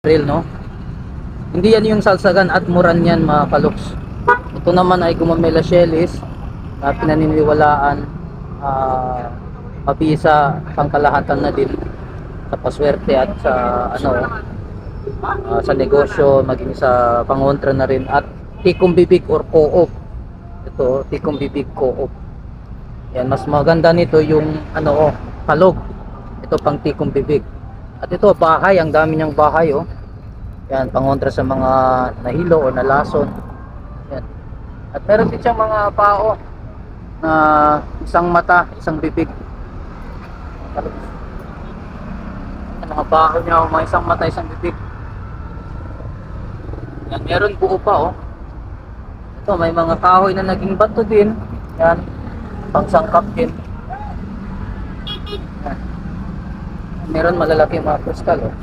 trail, no? Hindi yan yung salsagan at muran yan, mga kaloks. Ito naman ay Gumamela Shellis na pinaniniwalaan mabisa pangkalahatan na din sa paswerte at sa sa negosyo, maging sa pangontra na rin, at tikom bibig or co-op. Ito, tikom bibig co-op. Yan, mas maganda nito yung kalog. Ito pang tikom bibig. At ito bahay, ang dami niyang bahay, oh. Yan, pangontra sa mga nahilo o nalason. Yan. At meron din siyang mga pao na isang mata, isang bibig. Mga pao niya, mga isang mata, isang bibig. Yan, meron buo pa, oh. Ito, may mga kahoy na naging bato din. Yan, pangsangkap din. Yan. Meron malalaki mga kristal, oh.